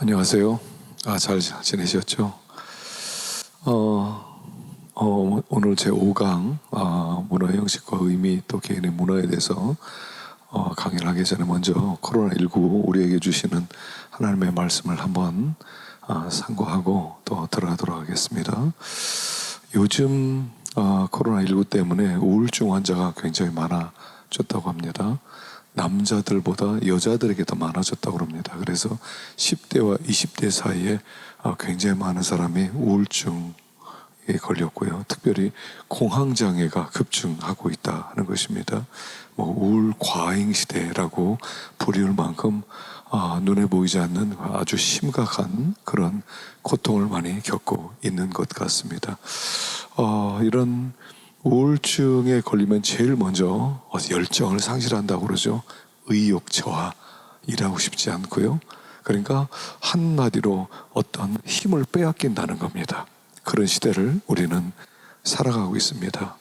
안녕하세요. 잘 지내셨죠? 오늘 제 5강 문화 형식과 의미 또 개인의 문화에 대해서 강의를 하기 전에 먼저 코로나19 우리에게 주시는 하나님의 말씀을 한번 상고하고 또 들어가도록 하겠습니다. 요즘 코로나19 때문에 우울증 환자가 굉장히 많아졌다고 합니다. 남자들보다 여자들에게 더 많아졌다고 합니다. 그래서 10대와 20대 사이에 굉장히 많은 사람이 우울증에 걸렸고요. 특별히 공황장애가 급증하고 있다는 것입니다. 우울 과잉 시대라고 부릴 만큼 눈에 보이지 않는 아주 심각한 그런 고통을 많이 겪고 있는 것 같습니다. 이런 우울증에 걸리면 제일 먼저 열정을 상실한다고 그러죠. 의욕 저하, 일하고 싶지 않고요. 그러니까 한마디로 어떤 힘을 빼앗긴다는 겁니다. 그런 시대를 우리는 살아가고 있습니다.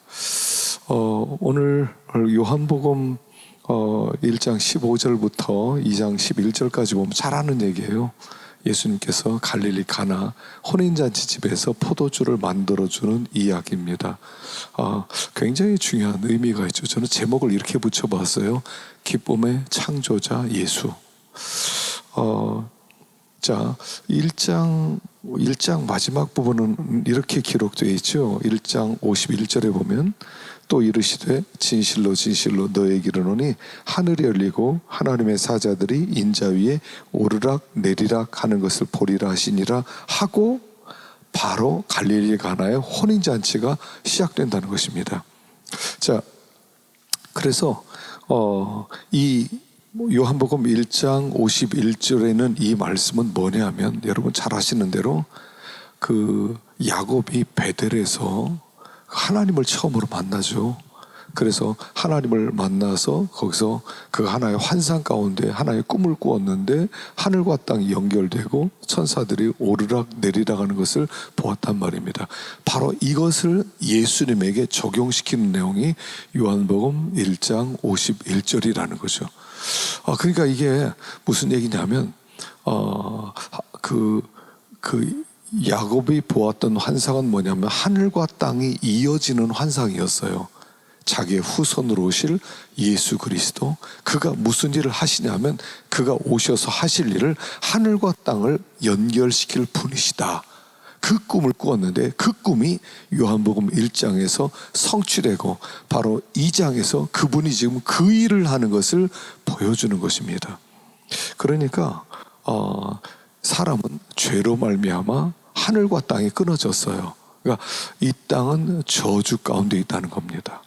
오늘 요한복음 1장 15절부터 2장 11절까지 보면 잘 아는 얘기예요. 예수님께서 갈릴리 가나 혼인잔치 집에서 포도주를 만들어주는 이야기입니다. 굉장히 중요한 의미가 있죠. 저는 제목을 이렇게 붙여봤어요. 기쁨의 창조자 예수. 자, 1장 마지막 부분은 이렇게 기록되어 있죠. 1장 51절에 보면 또 이르시되 진실로 진실로 너에게 이르노니 하늘이 열리고 하나님의 사자들이 인자 위에 오르락 내리락 하는 것을 보리라 하시니라 하고 바로 갈릴리 가나의 혼인잔치가 시작된다는 것입니다. 자, 그래서 이 요한복음 1장 51절에는 이 말씀은 뭐냐면 여러분 잘 아시는 대로 그 야곱이 베델에서 하나님을 처음으로 만나죠. 그래서 하나님을 만나서 거기서 그 하나의 환상 가운데 하나의 꿈을 꾸었는데 하늘과 땅이 연결되고 천사들이 오르락 내리락 하는 것을 보았단 말입니다. 바로 이것을 예수님에게 적용시키는 내용이 요한복음 1장 51절이라는 거죠. 그러니까 이게 무슨 얘기냐면 야곱이 보았던 환상은 뭐냐면 하늘과 땅이 이어지는 환상이었어요. 자기의 후손으로 오실 예수 그리스도, 그가 무슨 일을 하시냐면 그가 오셔서 하실 일을 하늘과 땅을 연결시킬 분이시다. 그 꿈을 꾸었는데 그 꿈이 요한복음 1장에서 성취되고 바로 2장에서 그분이 지금 그 일을 하는 것을 보여주는 것입니다. 그러니까 사람은 죄로 말미암아 하늘과 땅이 끊어졌어요. 그러니까 이 땅은 저주 가운데 있다는 겁니다.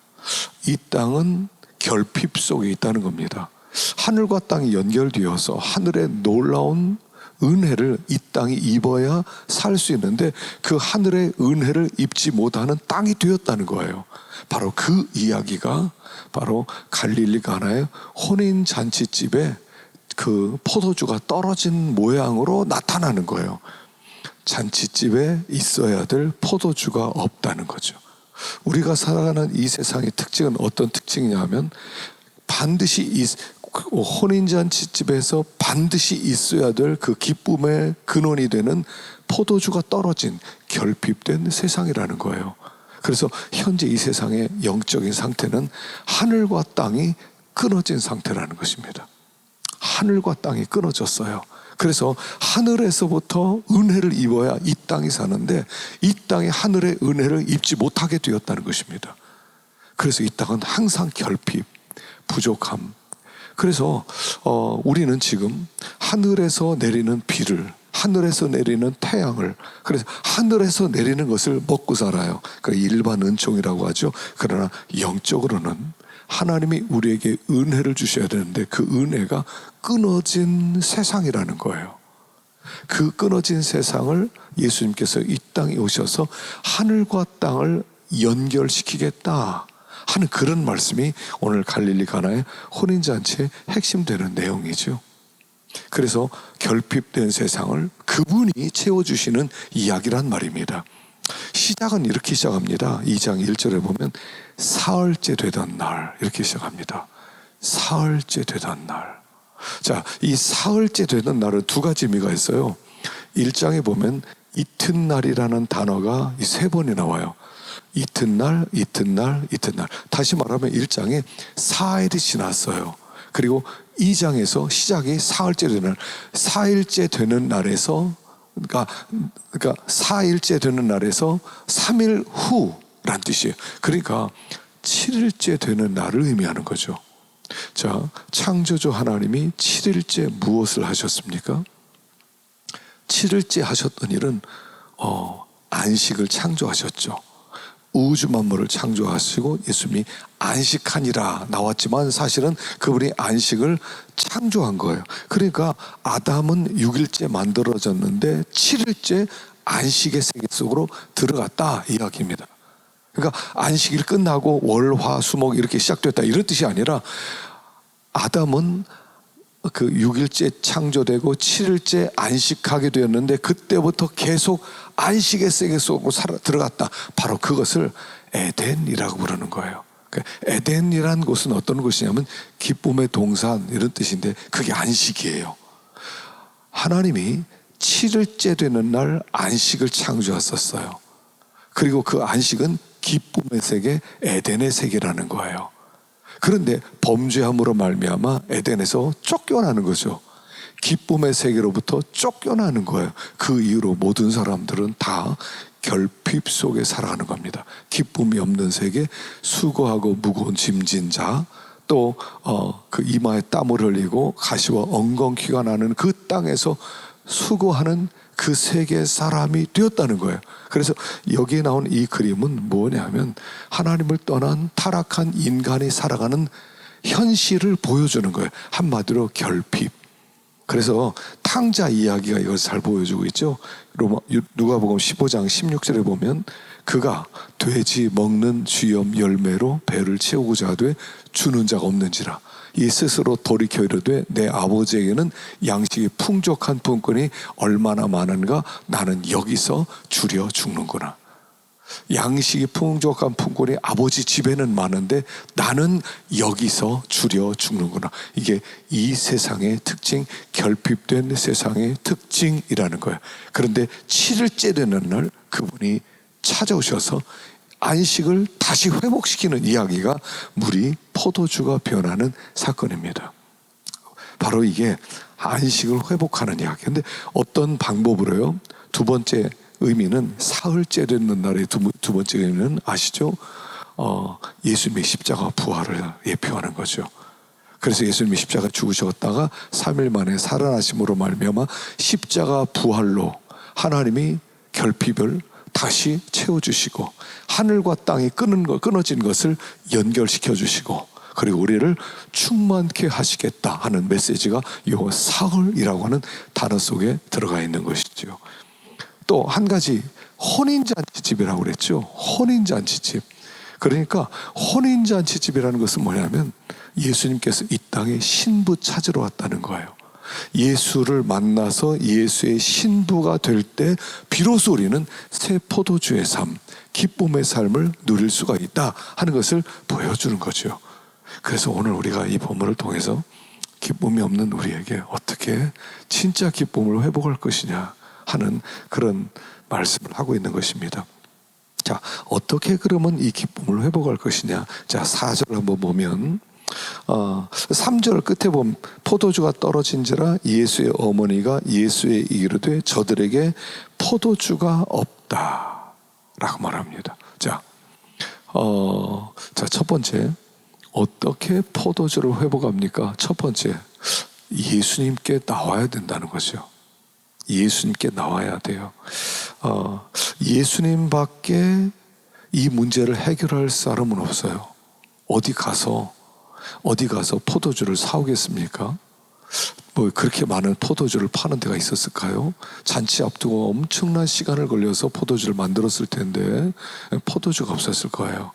이 땅은 결핍 속에 있다는 겁니다. 하늘과 땅이 연결되어서 하늘의 놀라운 은혜를 이 땅이 입어야 살 수 있는데 그 하늘의 은혜를 입지 못하는 땅이 되었다는 거예요. 바로 그 이야기가 바로 갈릴리 가나의 혼인잔치집에 그 포도주가 떨어진 모양으로 나타나는 거예요. 잔치집에 있어야 될 포도주가 없다는 거죠. 우리가 살아가는 이 세상의 특징은 어떤 특징이냐면 반드시 혼인잔치집에서 반드시 있어야 될 그 기쁨의 근원이 되는 포도주가 떨어진 결핍된 세상이라는 거예요. 그래서 현재 이 세상의 영적인 상태는 하늘과 땅이 끊어진 상태라는 것입니다. 하늘과 땅이 끊어졌어요. 그래서 하늘에서부터 은혜를 입어야 이 땅이 사는데 이 땅이 하늘의 은혜를 입지 못하게 되었다는 것입니다. 그래서 이 땅은 항상 결핍, 부족함. 그래서 우리는 지금 하늘에서 내리는 비를, 하늘에서 내리는 태양을, 그래서 하늘에서 내리는 것을 먹고 살아요. 그 일반 은총이라고 하죠. 그러나 영적으로는 하나님이 우리에게 은혜를 주셔야 되는데 그 은혜가 끊어진 세상이라는 거예요. 그 끊어진 세상을 예수님께서 이 땅에 오셔서 하늘과 땅을 연결시키겠다 하는 그런 말씀이 오늘 갈릴리 가나의 혼인잔치의 핵심 되는 내용이죠. 그래서 결핍된 세상을 그분이 채워주시는 이야기란 말입니다. 시작은 이렇게 시작합니다. 2장 1절에 보면 사흘째 되던 날 이렇게 시작합니다. 사흘째 되던 날. 자, 이 사흘째 되던 날은 두 가지 의미가 있어요. 1장에 보면 이튿날이라는 단어가 3번이 나와요. 이튿날, 이튿날, 이튿날. 다시 말하면 1장에 4일이 지났어요. 그리고 2장에서 시작이 사흘째 되는 날, 4일째 되는 날에서 그러니까 4일째 되는 날에서 3일 후란 뜻이에요. 그러니까 7일째 되는 날을 의미하는 거죠. 자, 창조주 하나님이 7일째 무엇을 하셨습니까? 7일째 하셨던 일은 안식을 창조하셨죠. 우주 만물을 창조하시고 예수님이 안식하니라 나왔지만 사실은 그분이 안식을 창조한 거예요. 그러니까 아담은 6일째 만들어졌는데 7일째 안식의 세계 속으로 들어갔다 이야기입니다. 그러니까 안식일 끝나고 월, 화, 수, 목 이렇게 시작됐다 이런 뜻이 아니라 아담은 그 6일째 창조되고 7일째 안식하게 되었는데 그때부터 계속 안식의 세계 속으로 들어갔다. 바로 그것을 에덴이라고 부르는 거예요. 에덴이란 곳은 어떤 곳이냐면 기쁨의 동산 이런 뜻인데 그게 안식이에요. 하나님이 7일째 되는 날 안식을 창조하셨어요. 그리고 그 안식은 기쁨의 세계, 에덴의 세계라는 거예요. 그런데 범죄함으로 말미암아 에덴에서 쫓겨나는 거죠. 기쁨의 세계로부터 쫓겨나는 거예요. 그 이후로 모든 사람들은 다 결핍 속에 살아가는 겁니다. 기쁨이 없는 세계, 수고하고 무거운 짐진 자, 또 그 이마에 땀을 흘리고 가시와 엉겅퀴가 나는 그 땅에서 수고하는 그 세계 사람이 되었다는 거예요. 그래서 여기에 나온 이 그림은 뭐냐면 하나님을 떠난 타락한 인간이 살아가는 현실을 보여주는 거예요. 한마디로 결핍. 그래서 탕자 이야기가 이걸 잘 보여주고 있죠. 누가복음 15장 16절에 보면 그가 돼지 먹는 쥐염 열매로 배를 채우고자 하되 주는 자가 없는지라 이 스스로 돌이켜 이르되 내 아버지에게는 양식이 풍족한 품꾼이 얼마나 많은가 나는 여기서 줄여 죽는구나. 양식이 풍족한 품꾼이 아버지 집에는 많은데 나는 여기서 줄여 죽는구나. 이게 이 세상의 특징, 결핍된 세상의 특징이라는 거예요. 그런데 7일째 되는 날 그분이 찾아오셔서 안식을 다시 회복시키는 이야기가 물이 포도주가 변하는 사건입니다. 바로 이게 안식을 회복하는 이야기. 근데 어떤 방법으로요? 두 번째 의미는 사흘째 되는 날의 두 번째 의미는 아시죠? 예수님의 십자가 부활을 예표하는 거죠. 그래서 예수님이 십자가 죽으셨다가 3일 만에 살아나심으로 말미암아 십자가 부활로 하나님이 결핍을 다시 채워주시고 하늘과 땅이 끊어진 것을 연결시켜 주시고 그리고 우리를 충만케 하시겠다 하는 메시지가 이 사흘이라고 하는 단어 속에 들어가 있는 것이죠. 또 한 가지 혼인잔치집이라고 그랬죠. 혼인잔치집. 그러니까 혼인잔치집이라는 것은 뭐냐면 예수님께서 이 땅에 신부 찾으러 왔다는 거예요. 예수를 만나서 예수의 신부가 될 때 비로소 우리는 새 포도주의 삶, 기쁨의 삶을 누릴 수가 있다 하는 것을 보여주는 거죠. 그래서 오늘 우리가 이 본문을 통해서 기쁨이 없는 우리에게 어떻게 진짜 기쁨을 회복할 것이냐 하는 그런 말씀을 하고 있는 것입니다. 자, 어떻게 그러면 이 기쁨을 회복할 것이냐? 자, 4절 한번 보면 3절 끝에 보면 포도주가 떨어진지라 예수의 어머니가 예수에 이르되 저들에게 포도주가 없다 라고 말합니다. 자, 첫 번째 어떻게 포도주를 회복합니까? 첫 번째 예수님께 나와야 된다는 거죠. 예수님께 나와야 돼요. 예수님 밖에 이 문제를 해결할 사람은 없어요. 어디 가서 포도주를 사오겠습니까? 뭐 그렇게 많은 포도주를 파는 데가 있었을까요? 잔치 앞두고 엄청난 시간을 걸려서 포도주를 만들었을 텐데 포도주가 없었을 거예요.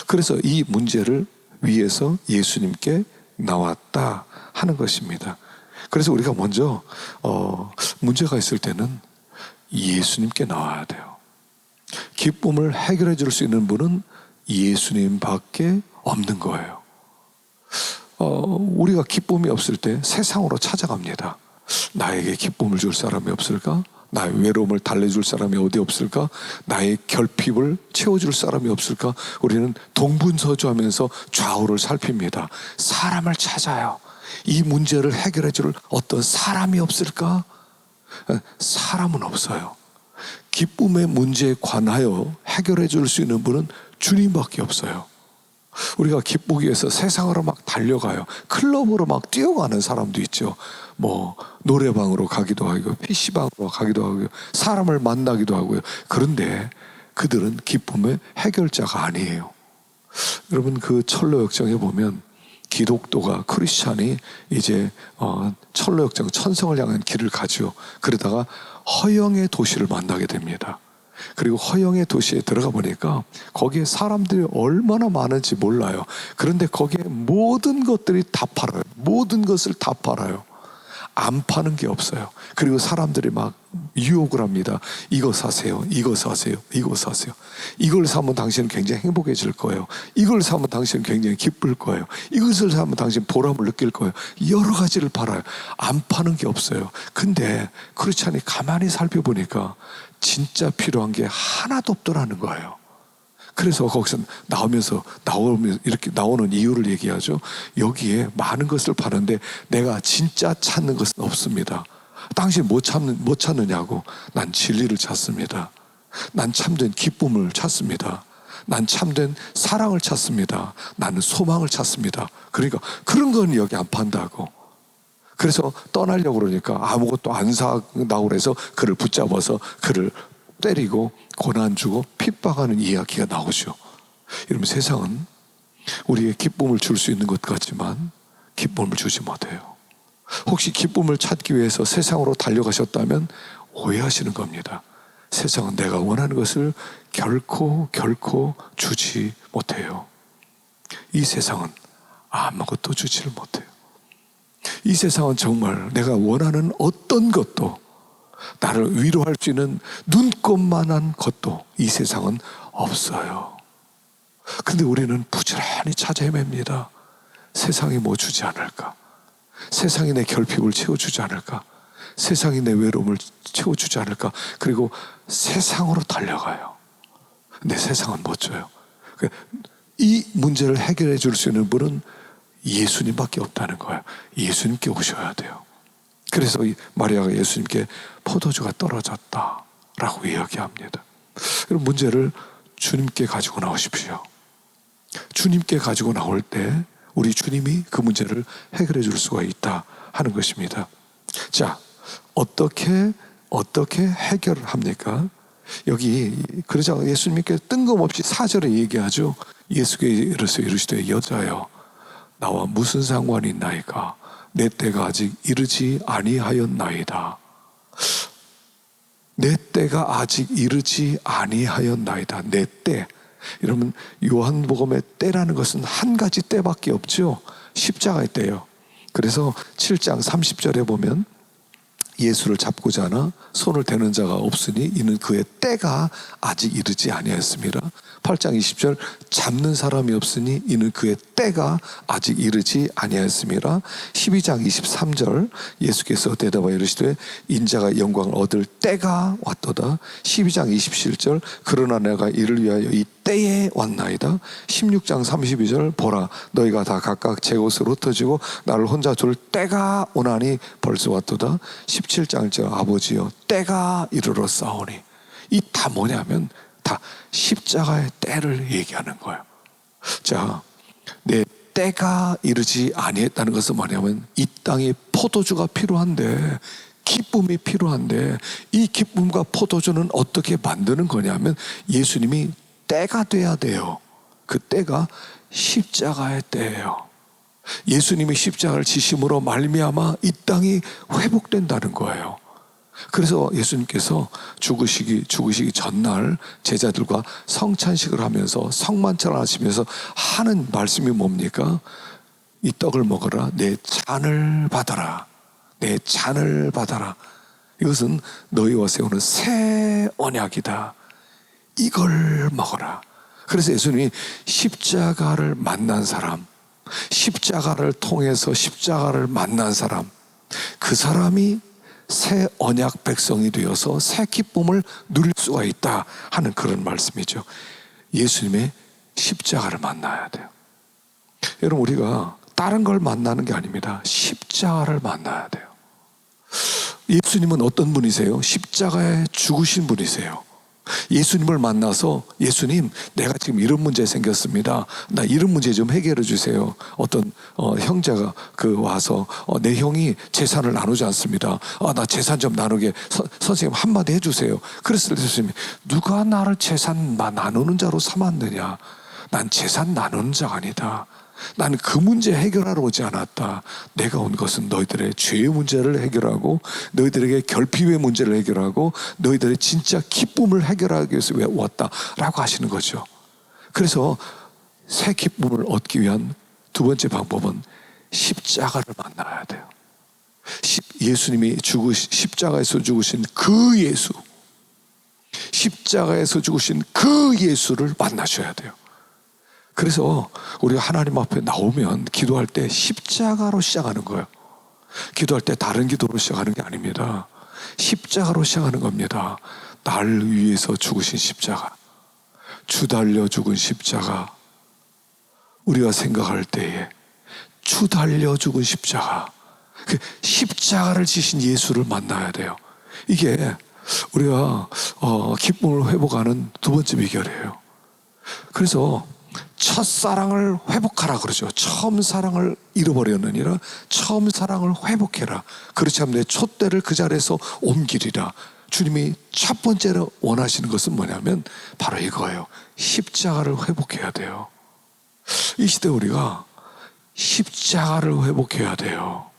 그래서 이 문제를 위해서 예수님께 나왔다 하는 것입니다. 그래서 우리가 먼저 문제가 있을 때는 예수님께 나와야 돼요. 기쁨을 해결해 줄 수 있는 분은 예수님 밖에 없는 거예요. 우리가 기쁨이 없을 때 세상으로 찾아갑니다. 나에게 기쁨을 줄 사람이 없을까? 나의 외로움을 달래줄 사람이 어디 없을까? 나의 결핍을 채워줄 사람이 없을까? 우리는 동분서주하면서 좌우를 살핍니다. 사람을 찾아요. 이 문제를 해결해 줄 어떤 사람이 없을까? 사람은 없어요. 기쁨의 문제에 관하여 해결해 줄 수 있는 분은 주님밖에 없어요. 우리가 기쁘기 위해서 세상으로 막 달려가요. 클럽으로 막 뛰어가는 사람도 있죠. 뭐 노래방으로 가기도 하고 PC방으로 가기도 하고 사람을 만나기도 하고요. 그런데 그들은 기쁨의 해결자가 아니에요. 여러분, 그 철로역정에 보면 기독도가, 크리스찬이 이제 철로역정, 천성을 향한 길을 가죠. 그러다가 허영의 도시를 만나게 됩니다. 그리고 허영의 도시에 들어가 보니까 거기에 사람들이 얼마나 많은지 몰라요. 그런데 거기에 모든 것들이 다 팔아요. 모든 것을 다 팔아요. 안 파는 게 없어요. 그리고 사람들이 막 유혹을 합니다. 이거 사세요. 이거 사세요. 이거 사세요. 이걸 사면 당신은 굉장히 행복해질 거예요. 이걸 사면 당신은 굉장히 기쁠 거예요. 이것을 사면 당신 보람을 느낄 거예요. 여러 가지를 팔아요. 안 파는 게 없어요. 근데 크리스찬이 가만히 살펴보니까 진짜 필요한 게 하나도 없더라는 거예요. 그래서 거기서 나오면서 이렇게 나오는 이유를 얘기하죠. 여기에 많은 것을 파는데 내가 진짜 찾는 것은 없습니다. 당신 뭐 찾느냐고. 난 진리를 찾습니다. 난 참된 기쁨을 찾습니다. 난 참된 사랑을 찾습니다. 나는 소망을 찾습니다. 그러니까 그런 건 여기 안 판다고. 그래서 떠나려고 그러니까 아무것도 안 사다고 그래서 그를 붙잡아서 그를 때리고 고난 주고 핍박하는 이야기가 나오죠. 여러분, 세상은 우리에게 기쁨을 줄 수 있는 것 같지만 기쁨을 주지 못해요. 혹시 기쁨을 찾기 위해서 세상으로 달려가셨다면 오해하시는 겁니다. 세상은 내가 원하는 것을 결코 주지 못해요. 이 세상은 아무것도 주지를 못해요. 이 세상은 정말 내가 원하는 어떤 것도, 나를 위로할 수 있는 눈꼽만한 것도 이 세상은 없어요. 그런데 우리는 부지런히 찾아 헤맵니다. 세상이 뭐 주지 않을까? 세상이 내 결핍을 채워주지 않을까? 세상이 내 외로움을 채워주지 않을까? 그리고 세상으로 달려가요. 근데 세상은 못 줘요. 이 문제를 해결해 줄 수 있는 분은 예수님밖에 없다는 거예요. 예수님께 오셔야 돼요. 그래서 마리아가 예수님께 포도주가 떨어졌다라고 이야기합니다. 그럼 문제를 주님께 가지고 나오십시오. 주님께 가지고 나올 때 우리 주님이 그 문제를 해결해 줄 수가 있다 하는 것입니다. 자, 어떻게 해결합니까? 여기 그러자 예수님께 뜬금없이 4절에 얘기하죠. 예수께서 이르시되 여자여, 나와 무슨 상관이 있나이까? 내 때가 아직 이르지 아니하였나이다. 내 때가 아직 이르지 아니하였나이다. 내 때. 여러분, 요한복음의 때라는 것은 한 가지 때밖에 없죠. 십자가의 때요. 그래서 7장 30절에 보면 예수를 잡고자 하나 손을 대는 자가 없으니 이는 그의 때가 아직 이르지 아니하였습니다. 8장 20절 잡는 사람이 없으니 이는 그의 때가 아직 이르지 아니하였습니다. 12장 23절 예수께서 대답하여 이르시되 인자가 영광을 얻을 때가 왔도다. 12장 27절 그러나 내가 이를 위하여 이 때에 왔나이다. 16장 32절 보라 너희가 다 각각 제 곳으로 흩어지고 나를 혼자 둘 때가 오나니 벌써 왔도다. 17장 1절 아버지여 때가 이르러 싸우니. 이 다 뭐냐면 다 십자가의 때를 얘기하는 거예요. 자, 내 때가 이르지 아니했다는 것은 뭐냐면 이 땅에 포도주가 필요한데, 기쁨이 필요한데 이 기쁨과 포도주는 어떻게 만드는 거냐면 예수님이 때가 돼야 돼요. 그 때가 십자가의 때예요. 예수님이 십자가를 지심으로 말미암아 이 땅이 회복된다는 거예요. 그래서 예수님께서 죽으시기 전날 제자들과 성찬식을 하면서 성만찬을 하시면서 하는 말씀이 뭡니까? 이 떡을 먹어라. 내 잔을 받아라. 내 잔을 받아라. 이것은 너희와 세우는 새 언약이다. 이걸 먹어라. 그래서 예수님이 십자가를 만난 사람, 십자가를 통해서 십자가를 만난 사람, 그 사람이 새 언약 백성이 되어서 새 기쁨을 누릴 수가 있다 하는 그런 말씀이죠. 예수님의 십자가를 만나야 돼요. 여러분, 우리가 다른 걸 만나는 게 아닙니다. 십자가를 만나야 돼요. 예수님은 어떤 분이세요? 십자가에 죽으신 분이세요. 예수님을 만나서, 예수님, 내가 지금 이런 문제 생겼습니다. 나 이런 문제 좀 해결해 주세요. 어떤 형제가 와서 내 형이 재산을 나누지 않습니다. 나 재산 좀 나누게 선생님 한마디 해주세요. 그랬을 때 예수님이, 누가 나를 재산 나누는 자로 삼았느냐? 난 재산 나누는 자가 아니다. 나는 그 문제 해결하러 오지 않았다. 내가 온 것은 너희들의 죄의 문제를 해결하고, 너희들에게 결핍의 문제를 해결하고, 너희들의 진짜 기쁨을 해결하기 위해서 왔다라고 하시는 거죠. 그래서 새 기쁨을 얻기 위한 두 번째 방법은 십자가를 만나야 돼요. 예수님이 십자가에서 죽으신 그 예수, 십자가에서 죽으신 그 예수를 만나셔야 돼요. 그래서 우리가 하나님 앞에 나오면 기도할 때 십자가로 시작하는 거예요. 기도할 때 다른 기도로 시작하는 게 아닙니다. 십자가로 시작하는 겁니다. 나를 위해서 죽으신 십자가, 주 달려 죽은 십자가, 우리가 생각할 때에 주 달려 죽은 십자가, 그 십자가를 지신 예수를 만나야 돼요. 이게 우리가 기쁨을 회복하는 두 번째 비결이에요. 그래서 첫사랑을 회복하라 그러죠. 처음 사랑을 잃어버렸느니라 처음 사랑을 회복해라. 그렇지 않으면 내 촛대를 그 자리에서 옮기리라. 주님이 첫 번째로 원하시는 것은 뭐냐면 바로 이거예요. 십자가를 회복해야 돼요. 이 시대 우리가 십자가를 회복해야 돼요.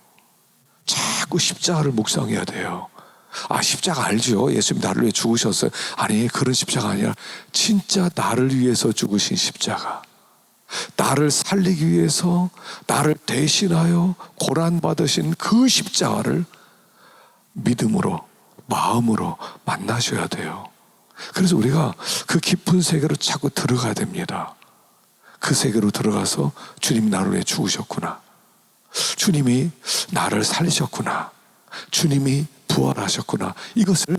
자꾸 십자가를 묵상해야 돼요. 십자가 알죠? 예수님 나를 위해 죽으셨어요. 아니, 그런 십자가 아니라 진짜 나를 위해서 죽으신 십자가, 나를 살리기 위해서 나를 대신하여 고난받으신 그 십자가를 믿음으로, 마음으로 만나셔야 돼요. 그래서 우리가 그 깊은 세계로 자꾸 들어가야 됩니다. 그 세계로 들어가서 주님이 나를 위해 죽으셨구나, 주님이 나를 살리셨구나, 주님이 부활하셨구나, 이것을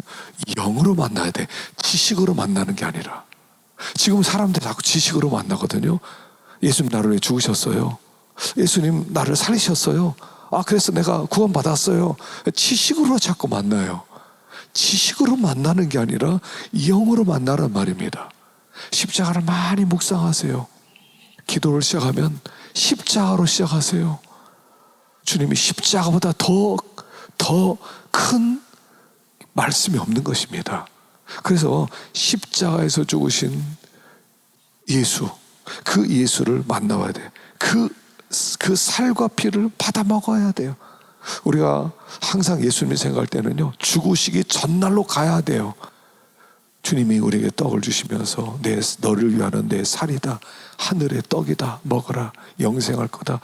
영으로 만나야 돼. 지식으로 만나는 게 아니라. 지금 사람들 자꾸 지식으로 만나거든요. 예수님 나를 위해 죽으셨어요. 예수님 나를 살리셨어요. 그래서 내가 구원받았어요. 지식으로 자꾸 만나요. 지식으로 만나는 게 아니라 영으로 만나란 말입니다. 십자가를 많이 묵상하세요. 기도를 시작하면 십자가로 시작하세요. 주님이 십자가보다 더 큰 말씀이 없는 것입니다. 그래서 십자가에서 죽으신 예수, 그 예수를 만나봐야 돼요. 그 살과 피를 받아 먹어야 돼요. 우리가 항상 예수님을 생각할 때는요, 죽으시기 전날로 가야 돼요. 주님이 우리에게 떡을 주시면서 너를 위하는 내 살이다, 하늘의 떡이다, 먹어라, 영생할 거다.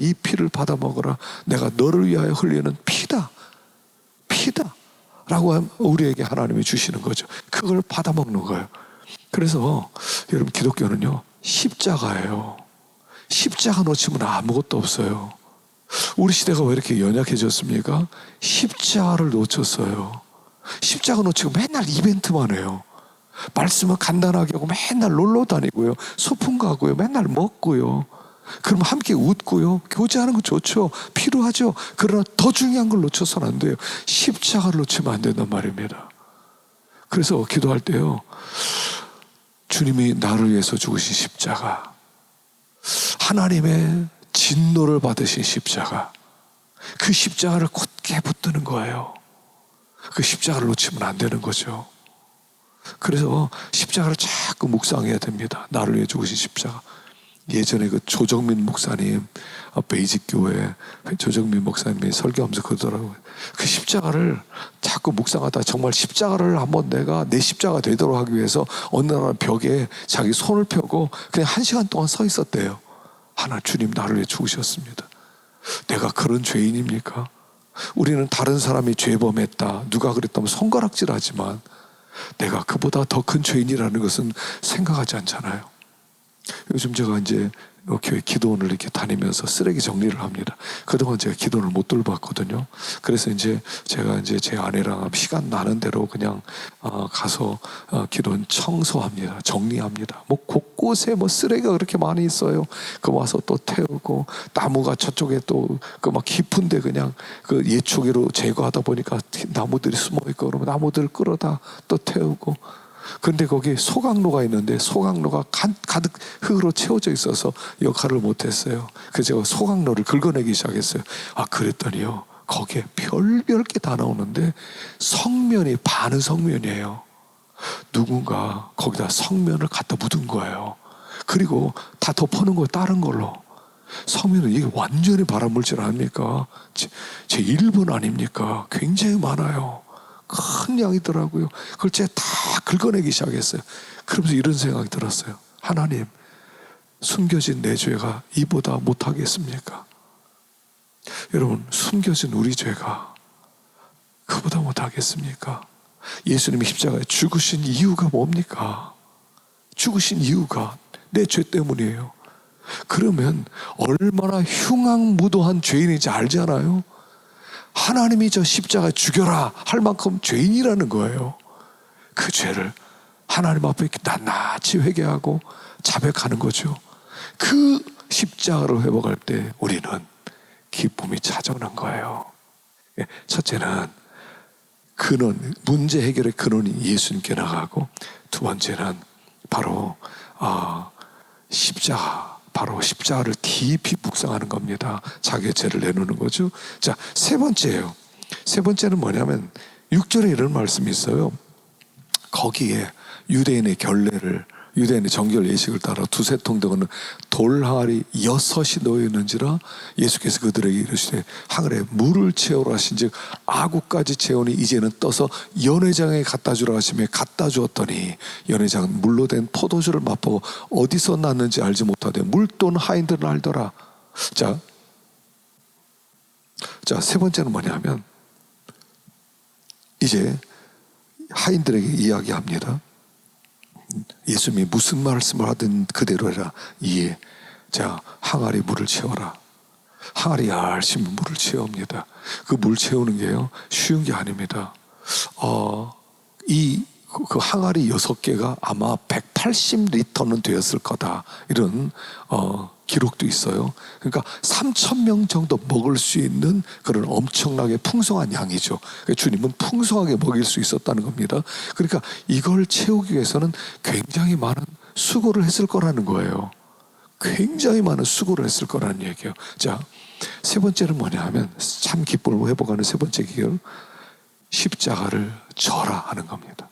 이 피를 받아 먹어라. 내가 너를 위하여 흘리는 피다 라고 우리에게 하나님이 주시는 거죠. 그걸 받아 먹는 거예요. 그래서 여러분, 기독교는요 십자가예요. 십자가 놓치면 아무것도 없어요. 우리 시대가 왜 이렇게 연약해졌습니까? 십자가를 놓쳤어요. 십자가 놓치고 맨날 이벤트만 해요. 말씀은 간단하게 하고 맨날 놀러 다니고요, 소풍 가고요, 맨날 먹고요. 그럼 함께 웃고요, 교제하는 거 좋죠, 필요하죠. 그러나 더 중요한 걸 놓쳐서는 안 돼요. 십자가를 놓치면 안 된단 말입니다. 그래서 기도할 때요, 주님이 나를 위해서 죽으신 십자가, 하나님의 진노를 받으신 십자가, 그 십자가를 곧게 붙드는 거예요. 그 십자가를 놓치면 안 되는 거죠. 그래서 십자가를 자꾸 묵상해야 됩니다. 나를 위해 죽으신 십자가. 예전에 그 조정민 목사님, 베이직교회 조정민 목사님이 설교하면서 그러더라고요. 그 십자가를 자꾸 묵상하다 정말 십자가를 한번 내가 내 십자가 되도록 하기 위해서 어느 날 벽에 자기 손을 펴고 그냥 1시간 동안 서 있었대요. 주님 나를 위해 죽으셨습니다. 내가 그런 죄인입니까? 우리는 다른 사람이 죄범했다, 누가 그랬다면 손가락질하지만 내가 그보다 더 큰 죄인이라는 것은 생각하지 않잖아요. 요즘 제가 이제 교회 기도원을 이렇게 다니면서 쓰레기 정리를 합니다. 그동안 제가 기도원을 못 돌봤거든요. 그래서 이제 제가 이제 제 아내랑 시간 나는 대로 그냥 가서 기도원 청소합니다. 정리합니다. 뭐 곳곳에 뭐 쓰레기가 그렇게 많이 있어요. 그 와서 또 태우고, 나무가 저쪽에 또 그 막 깊은데 그냥 그 예초기로 제거하다 보니까 나무들이 숨어 있고, 그러면 나무들 끌어다 또 태우고. 근데 거기 소각로가 있는데 소각로가 가득 흙으로 채워져 있어서 역할을 못했어요. 그래서 제가 소각로를 긁어내기 시작했어요. 그랬더니요, 거기에 별별 게 다 나오는데 성면이 반은 성면이에요. 누군가 거기다 성면을 갖다 묻은 거예요. 그리고 다 덮어놓은 거 다른 걸로. 성면은 이게 완전히 발암물질 아닙니까? 제 1번 아닙니까? 굉장히 많아요. 큰 양이더라고요. 그걸 제가 다 긁어내기 시작했어요. 그러면서 이런 생각이 들었어요. 하나님, 숨겨진 내 죄가 이보다 못하겠습니까? 여러분, 숨겨진 우리 죄가 그보다 못하겠습니까? 예수님이 십자가에 죽으신 이유가 뭡니까? 죽으신 이유가 내 죄 때문이에요. 그러면 얼마나 흉악무도한 죄인인지 알잖아요. 하나님이 저 십자가 죽여라 할 만큼 죄인이라는 거예요. 그 죄를 하나님 앞에 낱낱이 회개하고 자백하는 거죠. 그 십자가로 회복할 때 우리는 기쁨이 찾아오는 거예요. 첫째는 근원, 문제 해결의 근원이 예수님께 나가고, 두 번째는 바로 십자가, 바로 십자가를 깊이 묵상하는 겁니다. 자기의 죄를 내놓는 거죠. 자, 세 번째예요. 세 번째는 뭐냐면 6절에 이런 말씀이 있어요. 거기에 유대인의 결례를, 유대인의 정결 예식을 따라 두세 통 되는 돌 항아리 6이 놓여 있는지라 예수께서 그들에게 이르시되 항아리에 물을 채우라 하신즉 아구까지 채우니 이제는 떠서 연회장에 갖다 주라 하시며 갖다 주었더니 연회장은 물로 된 포도주를 맛보고 어디서 났는지 알지 못하되 물돈 하인들은 알더라. 자, 세 번째는 뭐냐면 이제 하인들에게 이야기합니다. 예수님이 무슨 말씀을 하든 그대로 해라. 이에 자, 항아리 물을 채워라. 항아리 열심히 물을 채웁니다. 그 물 채우는 게요, 쉬운 게 아닙니다. 그 항아리 6개가 아마 180리터는 되었을 거다, 이런 기록도 있어요. 그러니까 3,000명 정도 먹을 수 있는 그런 엄청나게 풍성한 양이죠. 주님은 풍성하게 먹일 수 있었다는 겁니다. 그러니까 이걸 채우기 위해서는 굉장히 많은 수고를 했을 거라는 거예요. 굉장히 많은 수고를 했을 거라는 얘기예요. 자, 세 번째는 뭐냐 하면, 참 기쁨을 회복하는 세 번째 기결, 십자가를 져라 하는 겁니다.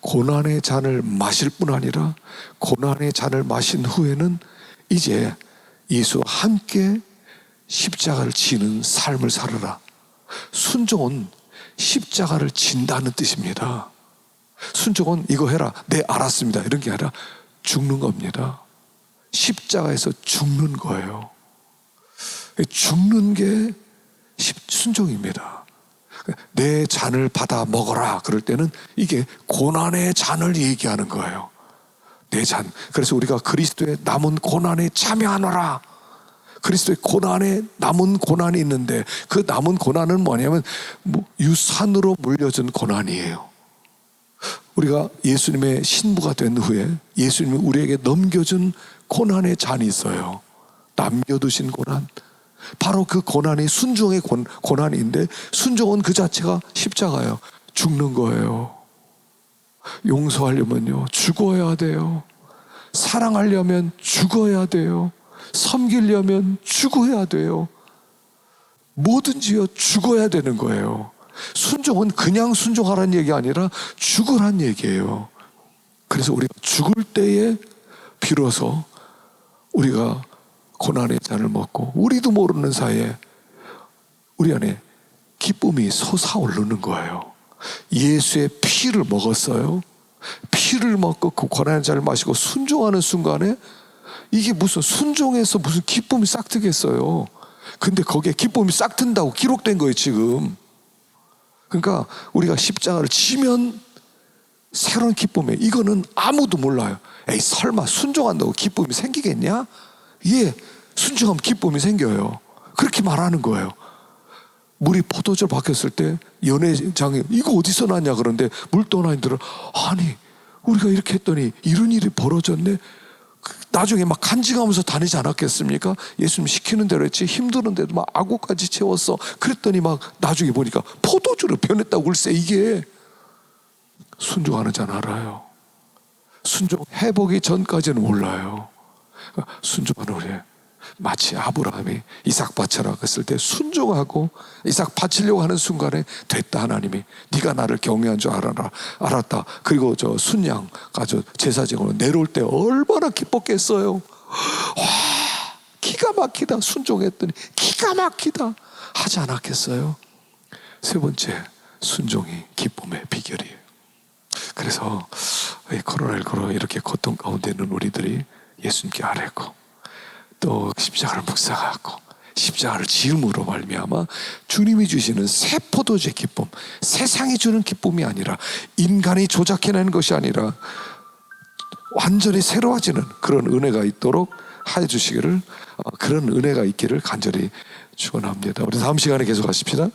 고난의 잔을 마실 뿐 아니라 고난의 잔을 마신 후에는 이제 예수와 함께 십자가를 지는 삶을 살아라. 순종은 십자가를 진다는 뜻입니다. 순종은 이거 해라, 네 알았습니다, 이런 게 아니라 죽는 겁니다. 십자가에서 죽는 거예요. 죽는 게 순종입니다. 내 잔을 받아 먹어라 그럴 때는 이게 고난의 잔을 얘기하는 거예요. 내 잔. 그래서 우리가 그리스도의 남은 고난에 참여하노라. 그리스도의 고난에 남은 고난이 있는데, 그 남은 고난은 뭐냐면 유산으로 물려준 고난이에요. 우리가 예수님의 신부가 된 후에 예수님이 우리에게 넘겨준 고난의 잔이 있어요. 남겨두신 고난. 바로 그 고난이 순종의 고난인데, 순종은 그 자체가 십자가예요. 죽는 거예요. 용서하려면요, 죽어야 돼요. 사랑하려면 죽어야 돼요. 섬기려면 죽어야 돼요. 뭐든지요, 죽어야 되는 거예요. 순종은 그냥 순종하라는 얘기 아니라 죽으란 얘기예요. 그래서 우리가 죽을 때에 비로소 우리가 고난의 잔을 먹고, 우리도 모르는 사이에 우리 안에 기쁨이 솟아오르는 거예요. 예수의 피를 먹었어요. 피를 먹고 그 고난의 잔을 마시고 순종하는 순간에 이게 무슨 순종해서 무슨 기쁨이 싹 트겠어요. 근데 거기에 기쁨이 싹 튼다고 기록된 거예요 지금. 그러니까 우리가 십자가를 지면 새로운 기쁨에 이거는 아무도 몰라요. 에이 설마 순종한다고 기쁨이 생기겠냐? 예, 순종하면 기쁨이 생겨요. 그렇게 말하는 거예요. 물이 포도주로 바뀌었을 때 연회장에 이거 어디서 났냐 그런데 물도나이들은 아니 우리가 이렇게 했더니 이런 일이 벌어졌네. 나중에 막 간증하면서 다니지 않았겠습니까? 예수님 시키는 대로 했지. 힘드는데도 막 아구까지 채웠어. 그랬더니 막 나중에 보니까 포도주로 변했다고 글쎄. 이게 순종하는 자는 알아요. 순종해보기 전까지는 몰라요. 순종하는 우리 마치 아브라함이 이삭 바쳐라 했을 때 순종하고 이삭 바치려고 하는 순간에 됐다. 하나님이 네가 나를 경외한 줄 알았다. 그리고 저 순양 가져 제사장으로 내려올 때 얼마나 기뻤겠어요. 와, 기가 막히다. 순종했더니 기가 막히다 하지 않았겠어요? 세 번째, 순종이 기쁨의 비결이에요. 그래서 코로나19로 이렇게 고통 가운데 있는 우리들이 예수님께 아뢰고 또 십자가를 묵상하고 십자가를 지음으로 말미암아 주님이 주시는 새 포도주의 기쁨, 세상이 주는 기쁨이 아니라 인간이 조작해내는 것이 아니라 완전히 새로워지는 그런 은혜가 있도록 하여 주시기를, 그런 은혜가 있기를 간절히 축원합니다. 우리 다음 시간에 계속 하십시다.